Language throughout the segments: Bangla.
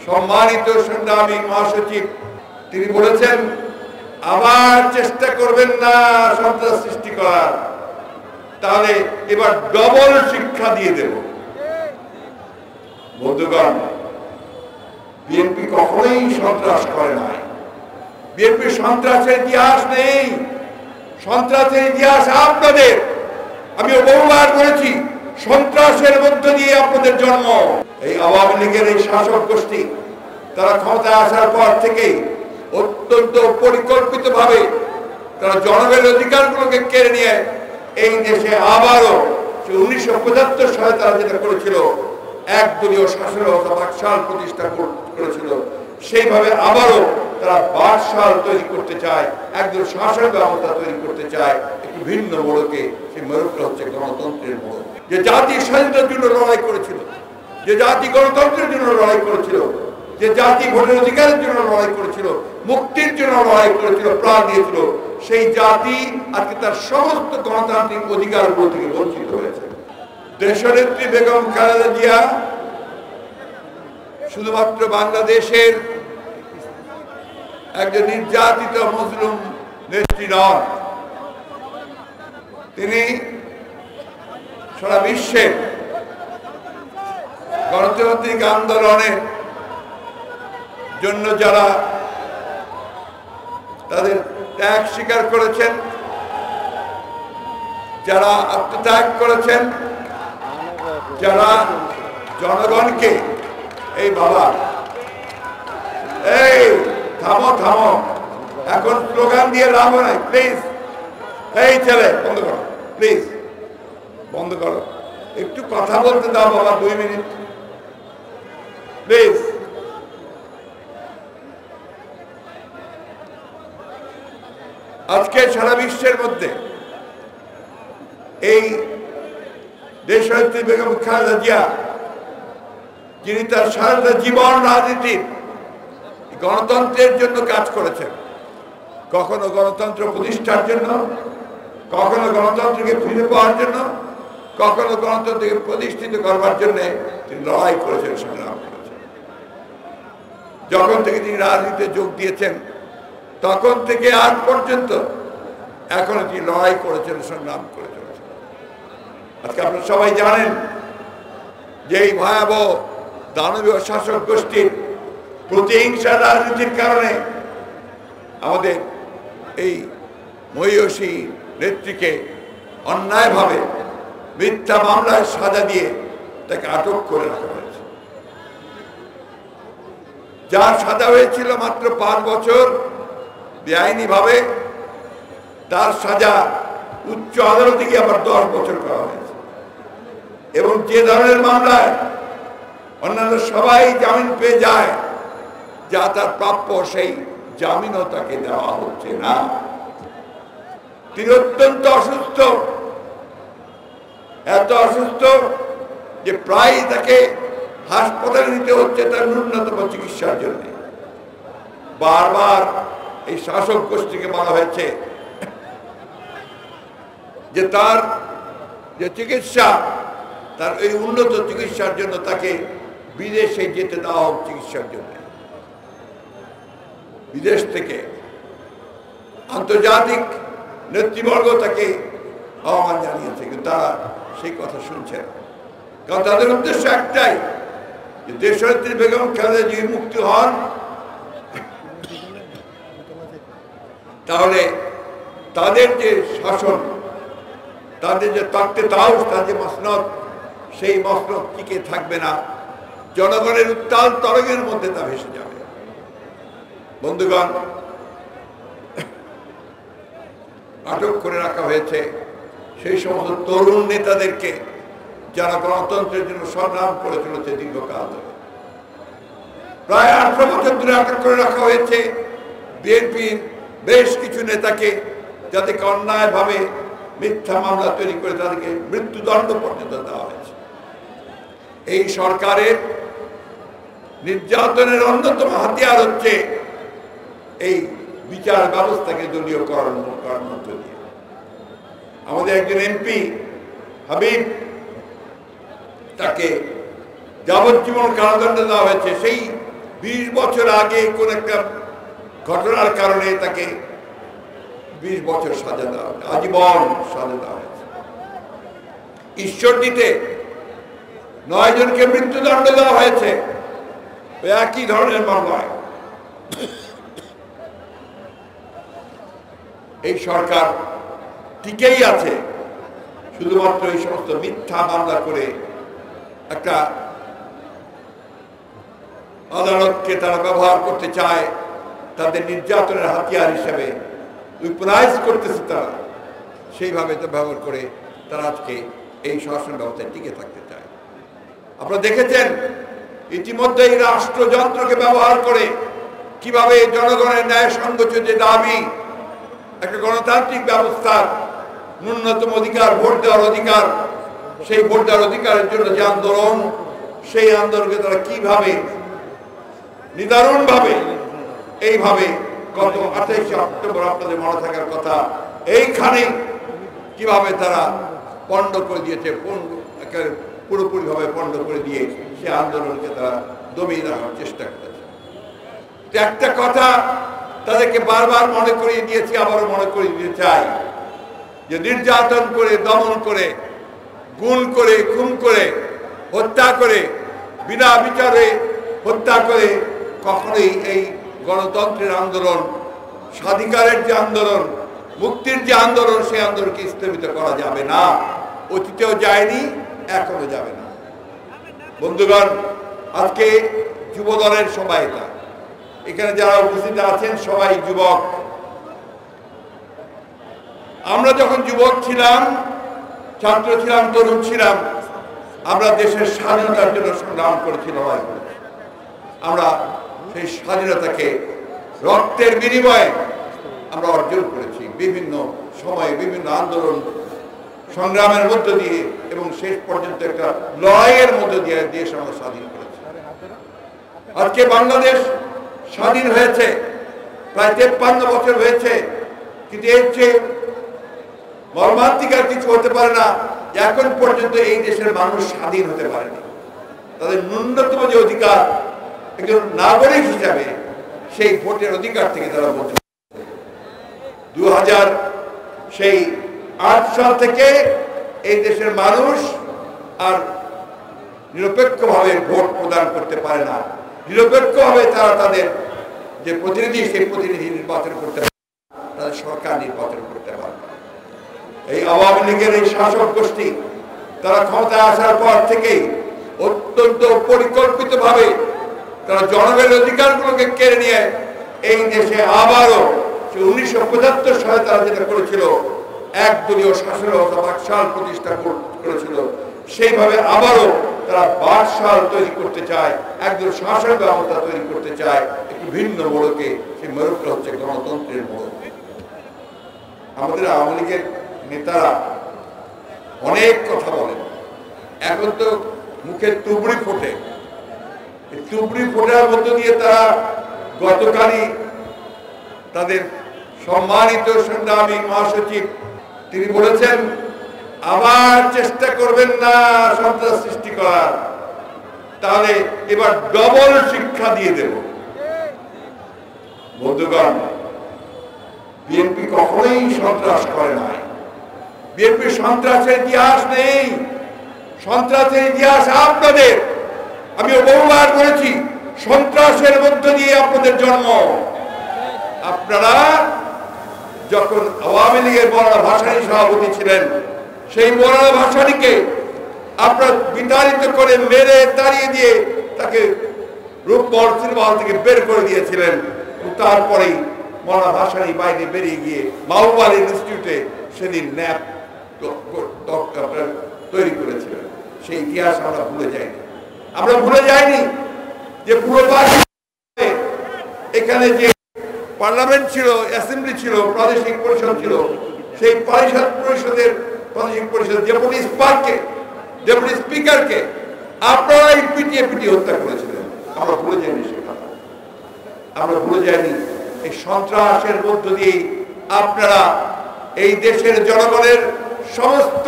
সম্মানিত সংগ্রামী মহাসচিব তিনি বলেছেন আবার চেষ্টা করবেন না সন্ত্রাস সৃষ্টি করার, তাহলে এবার ডবল শিক্ষা দিয়ে দেব। বন্ধুগণ, বিএনপি কখনোই সন্ত্রাস করে নাই। বিএনপি সন্ত্রাসের ইতিহাস নেই। সন্ত্রাসের ইতিহাস আপনাদের। আমি বহুবার বলেছি সন্ত্রাসের মধ্য দিয়ে আপনাদের জন্ম। এই আওয়ামী লীগের এই শাসক গোষ্ঠী তারা ক্ষমতায় আসার পর থেকেই অত্যন্ত পরিকল্পিতভাবে তারা জনগণের অধিকারগুলোকে কেড়ে নিয়ে এই দেশে আবারও 1975 সালে তারা যেটা করেছিল, একদলীয় শাসন ব্যবস্থা বাকশাল প্রতিষ্ঠা করেছিল, সেইভাবে আবারও তারা বাকশাল তৈরি করতে চায়, একদল শাসন ব্যবস্থা তৈরি করতে চায় একটি ভিন্ন মোড়কে। সেই মোড়কটা হচ্ছে গণতন্ত্রের মোড়ক। যে জাতি স্বাধীনতার জন্য লড়াই করেছিল, যে জাতি গণতন্ত্রের জন্য লড়াই করেছিল, যে জাতি ভোটের অধিকারের জন্য লড়াই করেছিল, মুক্তির জন্য লড়াই করেছিল, প্রাণ দিয়েছিল, সেই জাতি আজকে তার সমস্ত গণতান্ত্রিক অধিকারগুলো থেকে বঞ্চিত হয়েছে। দেশনেত্রী বেগম খালেদা জিয়া শুধুমাত্র বাংলাদেশের একজন নির্যাতিত মুসলিম নেত্রী নন, তিনি সারা বিশ্বের গণতান্ত্রিক আন্দোলনের জন্য যারা তাদের ত্যাগ স্বীকার করেছেন, যারা আত্মত্যাগ করেছেন, যারা জনগণকে এই বাবা এই থামো থামো, এখন স্লোগান দিয়ে লাভ নাই, প্লিজ এই ছেলে বন্ধ করো, প্লিজ বন্ধ করো, একটু কথা বলতে দাও বাবা, 2 মিনিট প্লিজ। আজকে সারা বিশ্বের মধ্যে এই দেশনেত্রী বেগম খালেদা জিয়া, যিনি তার সারাটা জীবন রাজনীতির গণতন্ত্রের জন্য কাজ করেছেন, কখনো গণতন্ত্র প্রতিষ্ঠার জন্য, কখনো গণতন্ত্রকে ফিরে পাওয়ার জন্য, কখনো গণতন্ত্রকে প্রতিষ্ঠিত করবার জন্য তিনি লড়াই করেছেন, সংগ্রাম করেছেন। যখন থেকে তিনি রাজনীতিতে যোগ দিয়েছেন তখন থেকে আজ পর্যন্ত এখনো তিনি লড়াই করেছেন, সংগ্রাম করে চলেছেন। আজকে আপনারা সবাই জানেন যে এই ভয়াবহ দানবীয় শাসক গোষ্ঠীর প্রতিহিংসার রাজনীতির কারণে আমাদের এই মহিষী নেত্রীকে অন্যায়ভাবে মিথ্যা মামলায় সাজা দিয়ে তাকে আটক করে রাখা হয়েছে। যার সাজা হয়েছিল মাত্র 5 বছর বেআইনিভাবে, তার সাজা উচ্চ আদালতে গিয়ে আবার 10 বছর করা হয়েছে। এবং যে ধরনের মামলায় অন্যান্য সবাই জামিন পেয়ে যায়, যা তার প্রাপ্য, সেই জামিনও তাকে দেওয়া হচ্ছে না। তিনি অত্যন্ত অসুস্থ, এত অসুস্থ যে প্রায় তাকে হাসপাতালে নিতে হচ্ছে তার ন্যূনতম চিকিৎসার জন্য। বারবার এই শাসক গোষ্ঠীকে বলা হয়েছে যে তার যে চিকিৎসা, তার এই উন্নত চিকিৎসার জন্য তাকে বিদেশে যেতে দেওয়া হোক চিকিৎসার জন্য। বিদেশ থেকে আন্তর্জাতিক নেতৃবর্গ তাকে আহ্বান জানিয়েছে, কিন্তু তারা সেই কথা শুনছে না। কারণ তাদের উদ্দেশ্য একটাই, যে দেশনেত্রী বেগম খালেদা জিয়া মুক্তি হন, তাহলে তাদের যে শাসন, তাদের যে তাকতে তাউস, তাদের যে মসনদ, সেই মসনদ টিকে থাকবে না, জনগণের উত্তাল তরঙ্গের মধ্যে তা ভেসে যাবে। বন্ধুগণ, আটক করে রাখা হয়েছে সেই সমস্ত তরুণ নেতাদেরকে যারা গণতন্ত্রের জন্য সংগ্রাম করে চলেছে দীর্ঘকাল ধরে। প্রায় 18 বছর ধরে আটক করে রাখা হয়েছে বিএনপির বেশ কিছু নেতাকে, যাদেরকে অন্যায়ভাবে মিথ্যা মামলা তৈরি করে তাদেরকে মৃত্যুদণ্ড পর্যন্ত দেওয়া হয়েছে। এই সরকারের নির্যাতনের অন্যতম হাতিয়ার হচ্ছে এই বিচার ব্যবস্থাকে দলীয়করণ করার মধ্য দিয়ে। আমাদের একজন এমপি হাবিব, তাকে যাবজ্জীবন কারাদণ্ড দেওয়া হয়েছে সেই 20 বছর আগে কোন একটা ঘটনার কারণে তাকে 20 বছর সাজা দেওয়া, আজীবন সাজা দেওয়া হয়েছে। ঈশ্বরদীতে 9 জনকে মৃত্যুদণ্ড দেওয়া হয়েছে একই ধরনের মামলায়। এই সরকার টিকেই আছে শুধুমাত্র এই সমস্ত মিথ্যা মামলা করে। একটা আদালতকে তারা ব্যবহার করতে চায় তাদের নির্যাতনের হাতিয়ার হিসেবে, উইপনাইজ করতেছে তারা, সেইভাবে তো ব্যবহার করে তারা আজকে এই শাসন ব্যবস্থায় টিকে থাকতে চায়। আপনারা দেখেছেন ইতিমধ্যে এই রাষ্ট্রযন্ত্রকে ব্যবহার করে কিভাবে জনগণের ন্যায় সঙ্গত যে দাবি, একটা গণতান্ত্রিক ব্যবস্থার ন্যূনতম অধিকার, ভোট দেওয়ার অধিকার, সেই ভোট দেওয়ার অধিকারের জন্য যে আন্দোলন, সেই আন্দোলনকে তারা কিভাবে নিদারুণভাবে এইভাবে গত 28 অক্টোবর আপনাদের মনে থাকার কথা, এইখানে কিভাবে তারা পণ্ড করে দিয়েছে, পুরোপুরিভাবে পণ্ড করে দিয়ে সে আন্দোলনকে তারা দমিয়ে রাখার চেষ্টা করেছে। একটা কথা তাদেরকে বারবার মনে করিয়ে দিয়েছি, আবারও মনে করিয়ে দিতে চাই যে নির্যাতন করে, দমন করে, গুম করে, খুন করে, হত্যা করে, বিনা বিচারে হত্যা করে কখনোই এই গণতন্ত্রের আন্দোলন, স্বাধিকারের যে আন্দোলন, মুক্তির যে আন্দোলন, সেই আন্দোলনকে স্থগিত করা যাবে না। অতীতেও যায়নি, এখনো যাবে না। বন্ধুগণ, আজকে যুব দলের সবাই, এখানে যারা উপস্থিত আছেন সবাই যুবক। আমরা যখন যুবক ছিলাম, ছাত্র ছিলাম, তরুণ ছিলাম, আমরা দেশের স্বাধীনতার জন্য সংগ্রাম করেছি, লড়াই করেছি। আমরা সেই স্বাধীনতাকে রক্তের বিনিময়ে আমরা অর্জন করেছি, বিভিন্ন সময়ে বিভিন্ন আন্দোলন সংগ্রামের মধ্য দিয়ে, এবং শেষ পর্যন্ত একটা লড়াইয়ের মধ্য দিয়ে দেশ আমরা স্বাধীন করেছি। আজকে বাংলাদেশ স্বাধীন হয়েছে, প্রায় 53 বছর হয়েছে, কিন্তু এর চেয়ে মর্মান্তিক আর কিছু হতে পারে না। এখন পর্যন্ত এই দেশের মানুষ স্বাধীন হতে পারেনি। তাদের ন্যূনতম যে অধিকার, একজন নাগরিক হিসাবে সেই ভোটের অধিকার থেকে তারা বঞ্চিত। 2008 সাল থেকে এই দেশের মানুষ আর নিরপেক্ষভাবে ভোট প্রদান করতে পারে না। নিরপেক্ষভাবে তারা তাদের যে প্রতিনিধি, সেই প্রতিনিধি নির্বাচন করতে পারে, তাদের সরকার নির্বাচন করতে পারে না। এই আওয়ামী লীগের এই শাসক গোষ্ঠী তারা ক্ষমতায় আসার পর থেকেই অত্যন্ত পরিকল্পিতভাবে তারা জনগণের অধিকারগুলোকে কেড়ে নিয়ে এই দেশে আবারও 1975 সালে তারা যেটা করেছিল, একদলীয় শাসন ব্যবস্থা, বাকশাল প্রতিষ্ঠা করেছিল, সেইভাবে আবারও তারা বাকশাল তৈরি করতে চায়, একদলীয় শাসন ব্যবস্থা তৈরি করতে চায়, একটু ভিন্ন মোড়কে। সেই মোড়কটা হচ্ছে গণতন্ত্রের মোড়ক। আমাদের আওয়ামী লীগের নেতারা অনেক কথা বলেন, এখন তো মুখে তুবড়ি ফোটে, তুবড়ি ফোটার মধ্য দিয়ে তারা গতকালই তাদের সম্মানিত সংগ্রামী মহাসচিব তিনি বলেছেন, আবার চেষ্টা করবেন না সন্ত্রাস সৃষ্টি করার, তাহলে এবার ডবল শিক্ষা দিয়ে দেব। বন্ধুগণ, বিএনপি কখনোই সন্ত্রাস করে নাই। বিএনপি সন্ত্রাসের ইতিহাস নেই। সন্ত্রাসের ইতিহাস আপনাদের। আমি বহুবার বলেছি, সন্ত্রাসের মধ্য দিয়ে আপনাদের জন্ম। আপনারা যখন আওয়ামী লীগের মৌলানা ভাসানী সভাপতি ছিলেন, সেই মৌলানা ভাসানীকে আপনারা বিতাড়িত করে, মেরে তাড়িয়ে দিয়ে তাকে রূপগঞ্জ সিনেমা হল থেকে বের করে দিয়েছিলেন। তারপরেই মৌলানা ভাসানী বাইরে বেরিয়ে গিয়ে মাহবুব ইনস্টিটিউটে সেদিন ন্যাপ তৈরি করেছিলেন। সেই ইতিহাস আমরা ভুলে যাইনি। আমরা ভুলে যাইনি যে পুরো এখানে যে পার্লামেন্ট ছিল, অ্যাসেম্বলি ছিল, প্রাদেশিক পরিষদ ছিল, সেই পরিষদের প্রাদেশিক পরিষদ ডেপুটি স্পিকারকে আপনারাই পিটিয়ে হত্যা করেছিলেন। আমরা ভুলে যাইনি সে কথা। আমরা ভুলে যাইনি এই সন্ত্রাসের মধ্য দিয়ে আপনারা এই দেশের জনগণের সমস্ত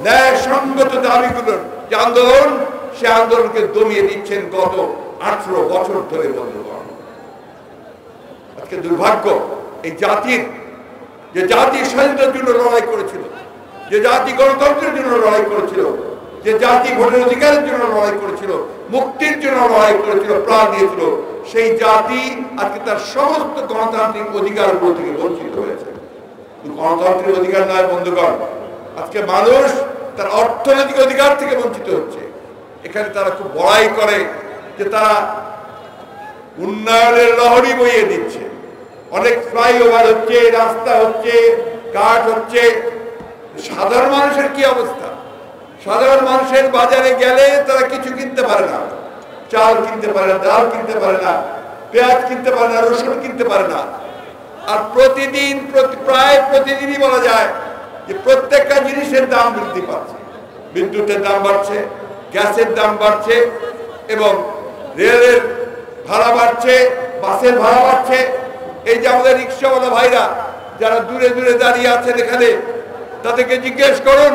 ন্যায় সঙ্গত দাবিগুলোর যে আন্দোলন, সে আন্দোলনকে দমিয়ে দিচ্ছেন গত 18 বছর ধরে বন্ধুগণ। আজকে দুর্ভাগ্য এই জাতির, যে জাতি স্বাধীনতার জন্য লড়াই করেছিল, যে জাতি গণতন্ত্রের জন্য লড়াই করেছিল, যে জাতি ভোটের অধিকারের জন্য লড়াই করেছিল, মুক্তির জন্য লড়াই করেছিল, প্রাণ দিয়েছিল, সেই জাতি আজকে তার সমস্ত গণতান্ত্রিক অধিকারগুলো থেকে বঞ্চিত হয়েছে। গণতান্ত্রিক অধিকার নয় বন্ধুগণ, আজকে মানুষ তার অর্থনৈতিক অধিকার থেকে বঞ্চিত হচ্ছে। এখানে তারা খুব বড়াই করে যে তারা উন্নয়নের লহরী বইয়ে দিচ্ছে, অনেক ফ্লাইওভার হচ্ছে, রাস্তা হচ্ছে, কাঠ হচ্ছে। সাধারণ মানুষের কি অবস্থা? সাধারণ মানুষের বাজারে গেলে তারা কিছু কিনতে পারে না, চাল কিনতে পারে না, ডাল কিনতে পারে না, পেঁয়াজ কিনতে পারে না, রসুন কিনতে পারে না। আর প্রতিদিন প্রায় প্রতিদিনই বলা যায় যে প্রত্যেকটা জিনিসের দাম বৃদ্ধি পাচ্ছে। বিদ্যুতের দাম বাড়ছে, গ্যাসের দাম বাড়ছে, এবং রেলের ভাড়া বাড়ছে, বাসের ভাড়া বাড়ছে। এই যে আমাদের রিক্সাওয়ালা ভাইরা যারা দূরে দূরে দাঁড়িয়ে আছেন এখানে, তাদেরকে জিজ্ঞেস করুন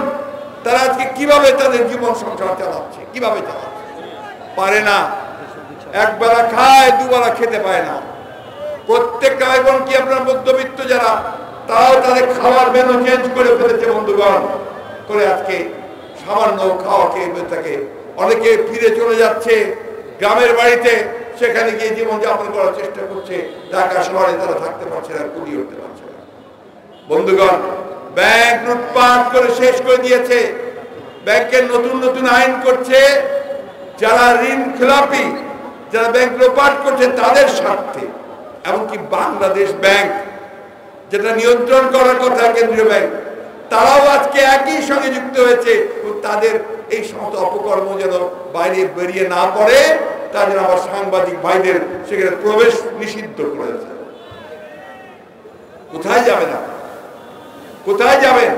তারা আজকে কিভাবে তাদের জীবন সংসার চালাচ্ছে, কিভাবে চালাচ্ছে। পারে না, একবেলা খায়, দুবেলা খেতে পায় না। প্রত্যেকটা এবং কি আপনার মধ্যবিত্ত যারা, তারাও তাদের খাওয়ার মেনু চেঞ্জ করে ফেলেছে বন্ধুগণ, করে আজকে সামান্য খাওয়া খেয়ে থাকে। অনেকে ফিরে চলে যাচ্ছে গ্রামের বাড়িতে, সেখানে গিয়ে জীবনযাপন করার চেষ্টা করছে। ঢাকা শহরে তারা থাকতে পারছে না, কুড়িয়ে উঠতে পারছে না। বন্ধুগণ, ব্যাংক লুটপাট করে শেষ করে দিয়েছে। ব্যাংকের নতুন নতুন আইন করছে, যারা ঋণ খেলাপি, যারা ব্যাংক লুটপাট করছে তাদের স্বার্থে। এমনকি বাংলাদেশ ব্যাংক, যেটা নিয়ন্ত্রণ করার কথা কেন্দ্রীয় ব্যাংক, তারাও আজকে একই সঙ্গে যুক্ত হয়েছে। তাদের এই সমস্ত অপকর্ম যেন বাইরে বেরিয়ে না পড়ে, তার জন্য আবার সাংবাদিক ভাইদের সেখানে প্রবেশ নিষিদ্ধ করেছে। কোথায় যাবেন? কোথায় যাবেন?